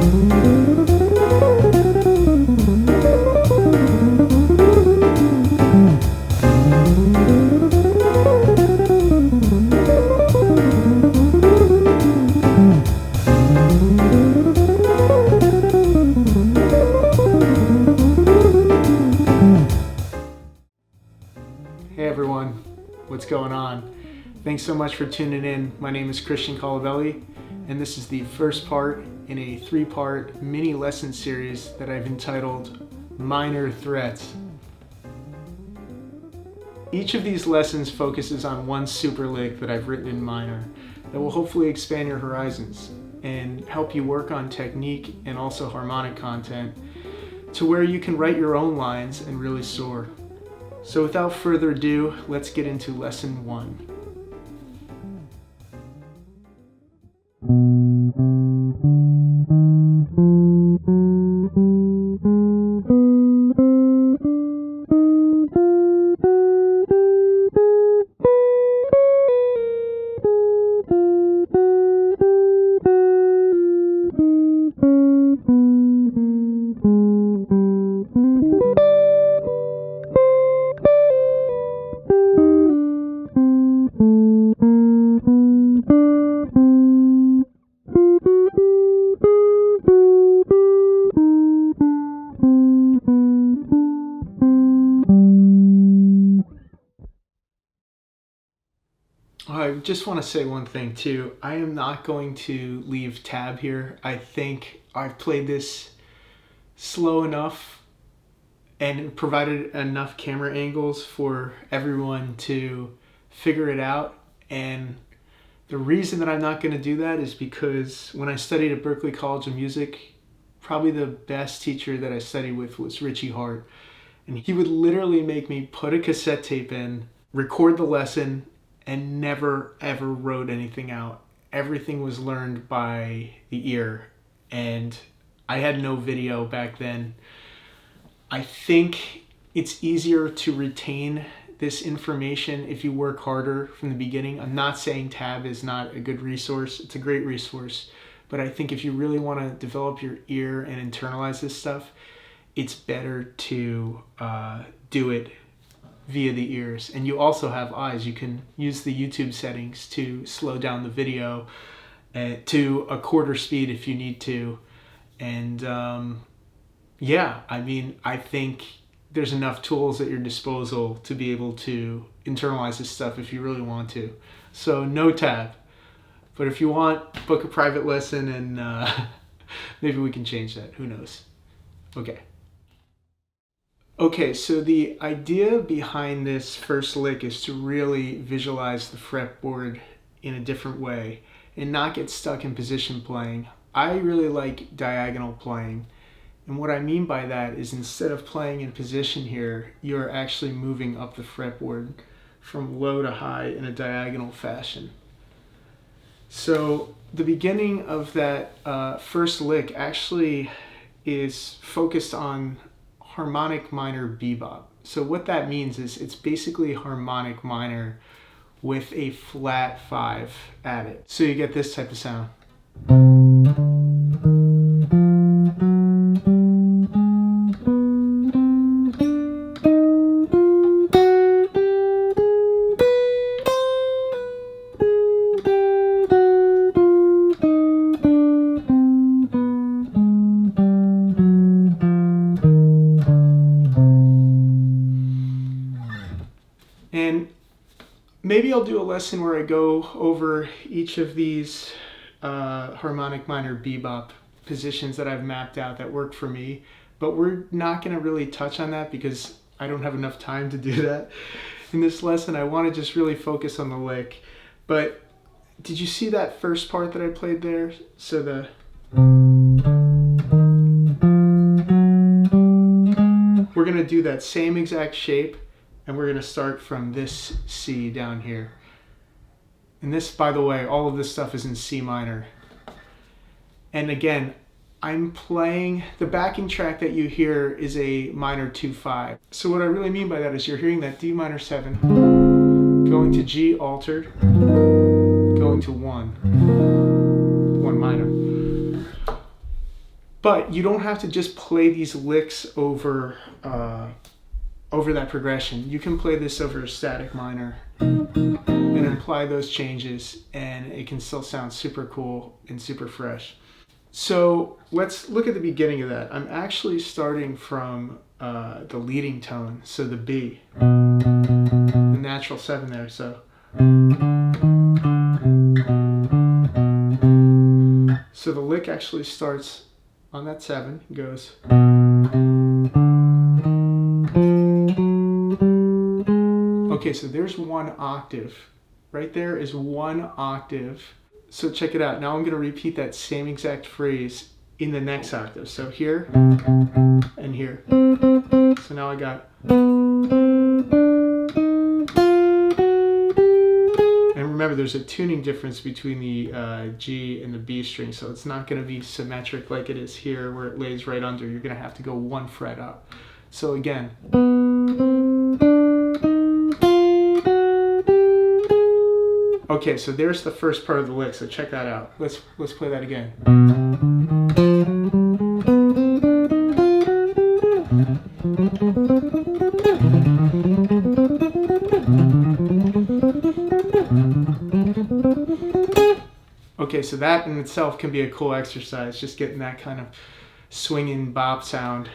Hey everyone, what's going on? Thanks so much for tuning in. My name is Christian Colavelli, and this is the first part in a three-part mini lesson series that I've entitled Minor Threats. Each of these lessons focuses on one super lick that I've written in minor that will hopefully expand your horizons and help you work on technique and also harmonic content to where you can write your own lines and really soar. So without further ado, let's get into lesson 1. I just want to say one thing too. I am not going to leave tab here. I think I've played this slow enough and provided enough camera angles for everyone to figure it out. And the reason that I'm not going to do that is because when I studied at Berklee College of Music, probably the best teacher that I studied with was Richie Hart. And he would literally make me put a cassette tape in, record the lesson, and never ever wrote anything out. Everything was learned by the ear, and I had no video back then. I think it's easier to retain this information if you work harder from the beginning. I'm not saying tab is not a good resource. It's a great resource, but I think if you really want to develop your ear and internalize this stuff, it's better to do it via the ears. And you also have eyes. You can use the YouTube settings to slow down the video to a quarter speed if you need to. And yeah, I mean, I think there's enough tools at your disposal to be able to internalize this stuff if you really want to. So no tab. But if you want, book a private lesson and maybe we can change that. Who knows? Okay, so the idea behind this first lick is to really visualize the fretboard in a different way and not get stuck in position playing. I really like diagonal playing, and what I mean by that is instead of playing in position here, you're actually moving up the fretboard from low to high in a diagonal fashion. So the beginning of that first lick actually is focused on harmonic minor bebop. So what that means is it's basically harmonic minor with a flat 5 added. So you get this type of sound. And maybe I'll do a lesson where I go over each of these harmonic minor bebop positions that I've mapped out that work for me, but we're not going to really touch on that because I don't have enough time to do that in this lesson. I want to just really focus on the lick. But did you see that first part that I played there? So we're going to do that same exact shape, and we're going to start from this C down here. And this, by the way, all of this stuff is in C minor. And again, I'm playing, the backing track that you hear is a minor 2-5. So what I really mean by that is you're hearing that D minor 7, going to G altered, going to 1 minor. But you don't have to just play these licks over that progression. You can play this over a static minor and apply those changes, and it can still sound super cool and super fresh. So let's look at the beginning of that. I'm actually starting from the leading tone, so the B, the natural 7 there. So the lick actually starts on that 7, goes. Okay, so there's 1 octave. Right there is 1 octave. So check it out. Now I'm going to repeat that same exact phrase in the next octave. So here and here. So now I got. And remember, there's a tuning difference between the G and the B string, so it's not going to be symmetric like it is here where it lays right under. You're going to have to go 1 fret up. So again. Okay, so there's the first part of the lick, so check that out. Let's play that again. Okay, so that in itself can be a cool exercise, just getting that kind of swinging bop sound.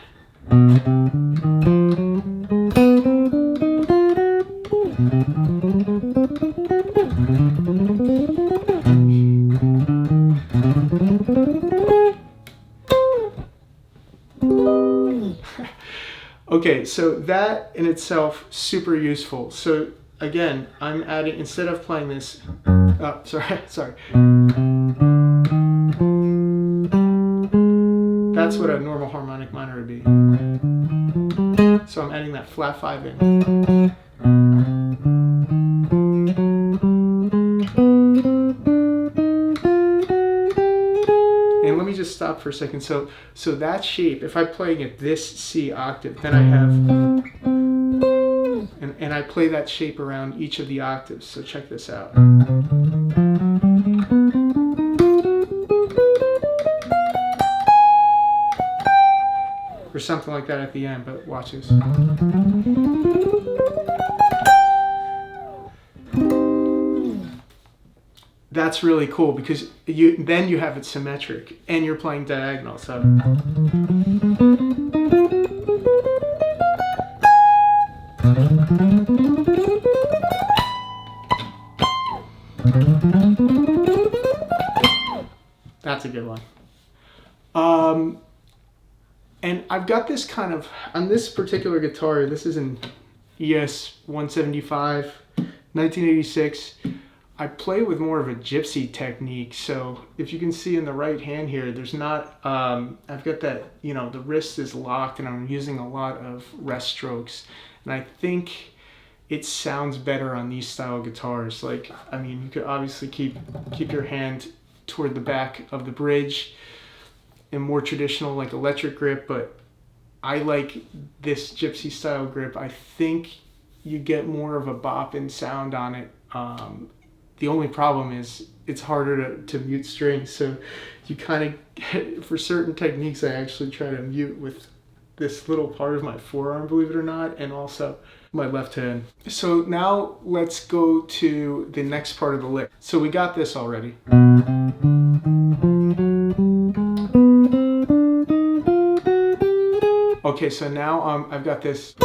Okay, so that in itself, super useful. So again, I'm adding, instead of playing this, oh, sorry. That's what a normal harmonic minor would be. So I'm adding that flat 5 in. And let me just stop for a second. So that shape, if I'm playing at this C octave, then I have, and I play that shape around each of the octaves. So check this out. Or something like that at the end, but watch this. That's really cool because then you have it symmetric and you're playing diagonal. So that's a good one. And I've got this kind of, on this particular guitar, this is an ES 175, 1986. I play with more of a gypsy technique. So if you can see in the right hand here, there's not, I've got that, the wrist is locked and I'm using a lot of rest strokes. And I think it sounds better on these style guitars. Like, I mean, you could obviously keep your hand toward the back of the bridge and more traditional like electric grip, but I like this gypsy style grip. I think you get more of a bopping sound on it. The only problem is it's harder to mute strings, so you kind of, for certain techniques, I actually try to mute with this little part of my forearm, believe it or not, and also my left hand. So now let's go to the next part of the lick. So we got this already. Okay, so now I've got this.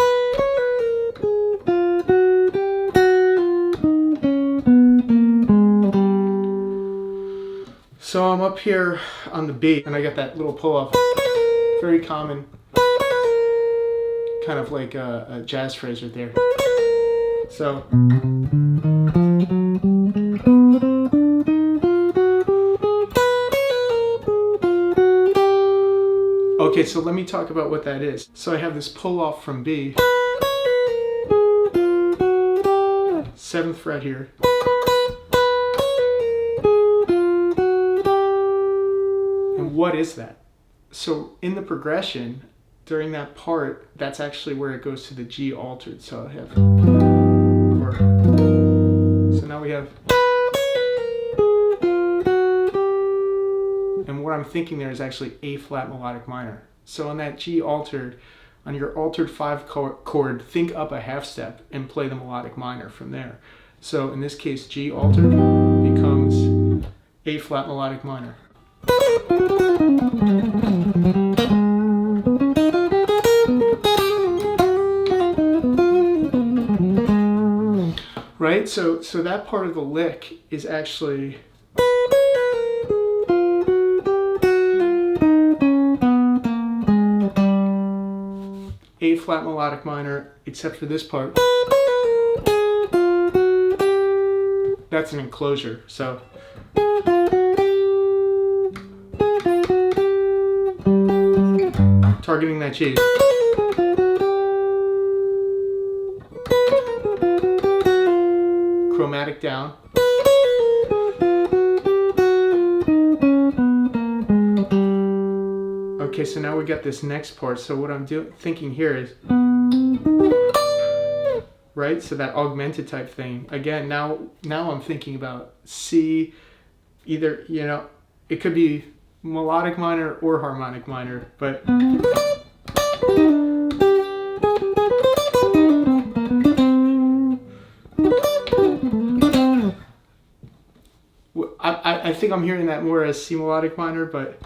So I'm up here on the B and I got that little pull off. Very common, kind of like a jazz phrase right there. So. Okay, so let me talk about what that is. So I have this pull off from B, 7th fret here. And what is that? So in the progression, during that part, that's actually where it goes to the G altered. So I have, so now we have, And what I'm thinking there is actually A flat melodic minor. So on that G altered, on your altered 5 chord, think up a half step and play the melodic minor from there. So in this case, G altered becomes A flat melodic minor. Right? So that part of the lick is actually A flat melodic minor, except for this part. That's an enclosure. So targeting that G. Chromatic down. Okay, so now we got this next part. So what I'm thinking here is, right? So that augmented type thing. Again, now I'm thinking about C, either, you know, it could be melodic minor or harmonic minor, but I think I'm hearing that more as C melodic minor, but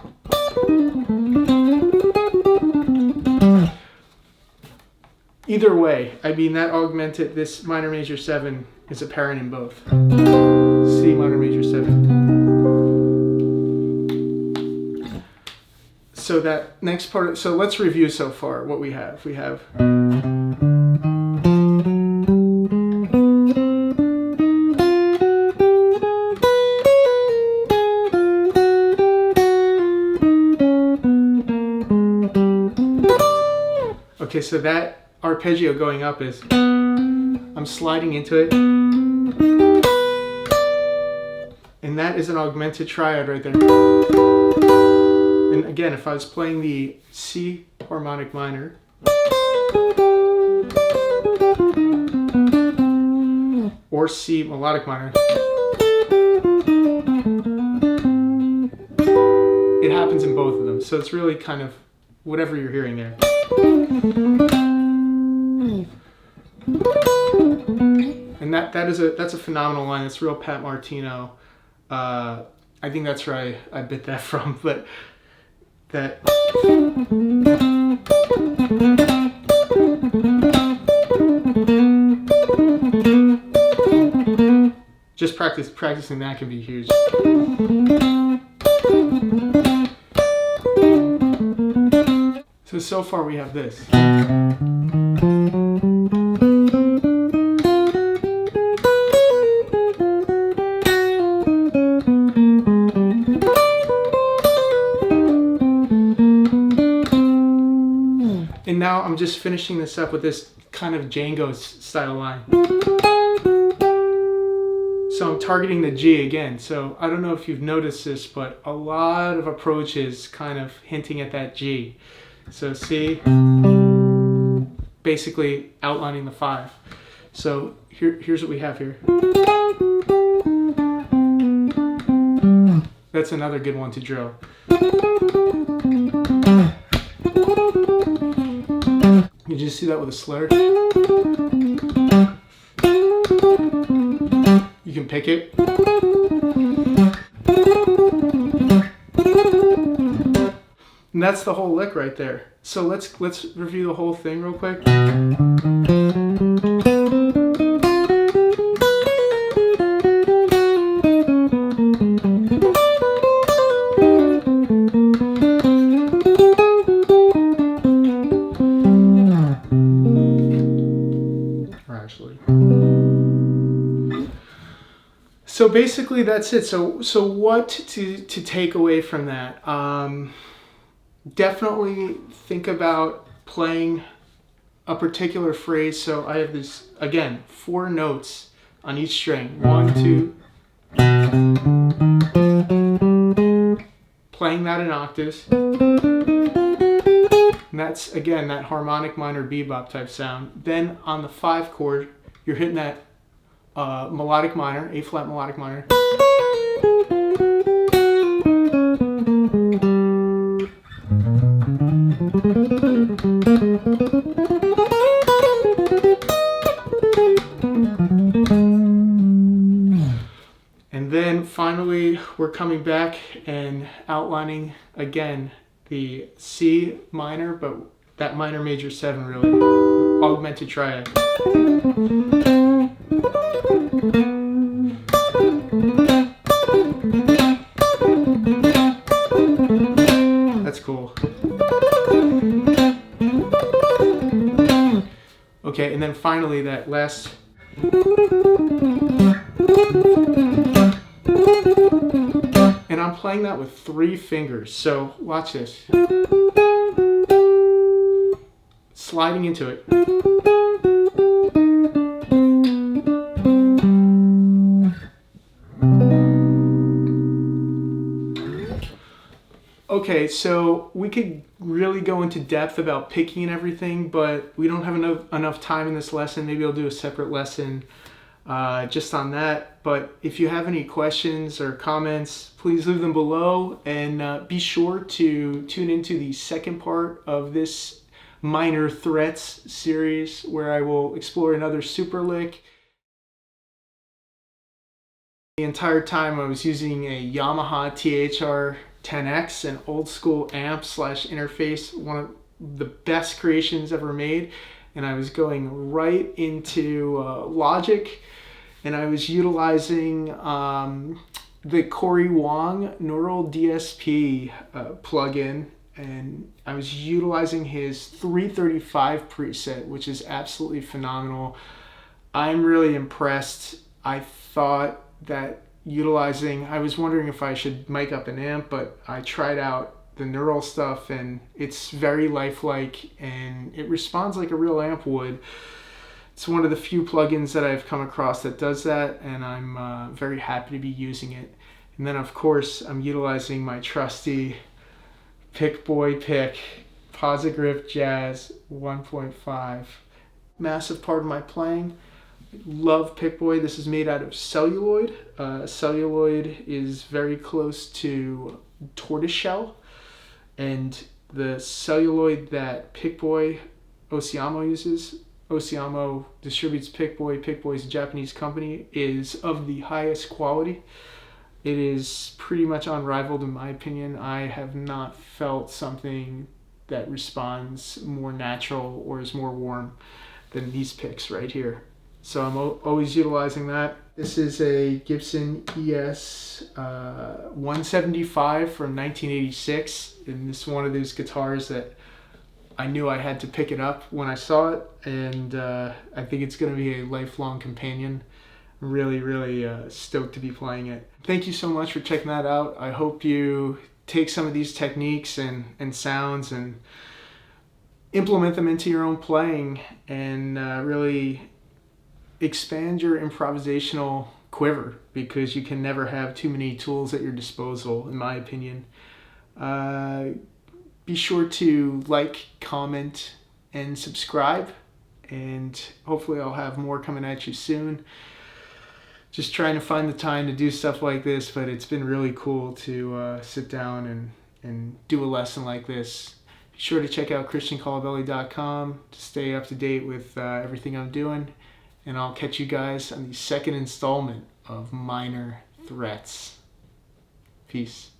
either way, I mean, that augmented, this minor major 7 is apparent in both. C minor major 7. So that next part, so let's review so far what we have. We have okay, so that arpeggio going up is, I'm sliding into it, and that is an augmented triad right there. And again, if I was playing the C harmonic minor, or C melodic minor, it happens in both of them. So it's really kind of whatever you're hearing there. And that's a phenomenal line. It's real Pat Martino. I think that's where I bit that from, but that just practicing that can be huge. So far we have this. And now I'm just finishing this up with this kind of Django style line. So I'm targeting the G again. So I don't know if you've noticed this, but a lot of approaches kind of hinting at that G. So C, basically outlining the 5. So here's what we have here. That's another good one to drill. You just see that with a slur. You can pick it. And that's the whole lick right there. So let's review the whole thing real quick. So basically that's it. So what to take away from that? Definitely think about playing a particular phrase. So I have this, again, 4 notes on each string. 1, 2. Playing that in octaves. And that's, again, that harmonic minor bebop type sound. Then on the 5 chord, you're hitting that melodic minor, A flat melodic minor. we're coming back and outlining again the C minor, but that minor major 7 really, augmented triad. That's cool. Okay, and then finally that last. And I'm playing that with 3 fingers, so watch this. Sliding into it. Okay, so we could really go into depth about picking and everything, but we don't have enough time in this lesson. Maybe I'll do a separate lesson just on that. But if you have any questions or comments, please leave them below, and be sure to tune into the second part of this minor threats series where I will explore another super lick. The entire time I was using a Yamaha THR 10X, an old school amp / interface, one of the best creations ever made, and I was going right into Logic, and I was utilizing the Corey Wong Neural DSP plugin, and I was utilizing his 335 preset, which is absolutely phenomenal. I'm really impressed. I thought that I was wondering if I should mic up an amp, but I tried out the neural stuff and it's very lifelike and it responds like a real amp would. It's one of the few plugins that I've come across that does that, and I'm very happy to be using it. And then of course I'm utilizing my trusty Pickboy Pick Posigrip Jazz 1.5. Massive part of my playing. Love Pickboy. This is made out of celluloid. Celluloid is very close to tortoiseshell, and the celluloid that Pickboy Osiamo uses, Osiamo distributes Pickboy. Pickboy is a Japanese company, is of the highest quality. It is pretty much unrivaled in my opinion. I have not felt something that responds more natural or is more warm than these picks right here. So I'm always utilizing that. This is a Gibson ES 175 from 1986, and this is one of those guitars that I knew I had to pick it up when I saw it, and I think it's going to be a lifelong companion. I'm really, really stoked to be playing it. Thank you so much for checking that out. I hope you take some of these techniques and sounds and implement them into your own playing, and really expand your improvisational quiver, because you can never have too many tools at your disposal, in my opinion. Be sure to like, comment, and subscribe, and hopefully I'll have more coming at you soon. Just trying to find the time to do stuff like this, but it's been really cool to sit down and do a lesson like this. Be sure to check out christiancolabelli.com to stay up to date with everything I'm doing. And I'll catch you guys on the second installment of Minor Threats. Peace.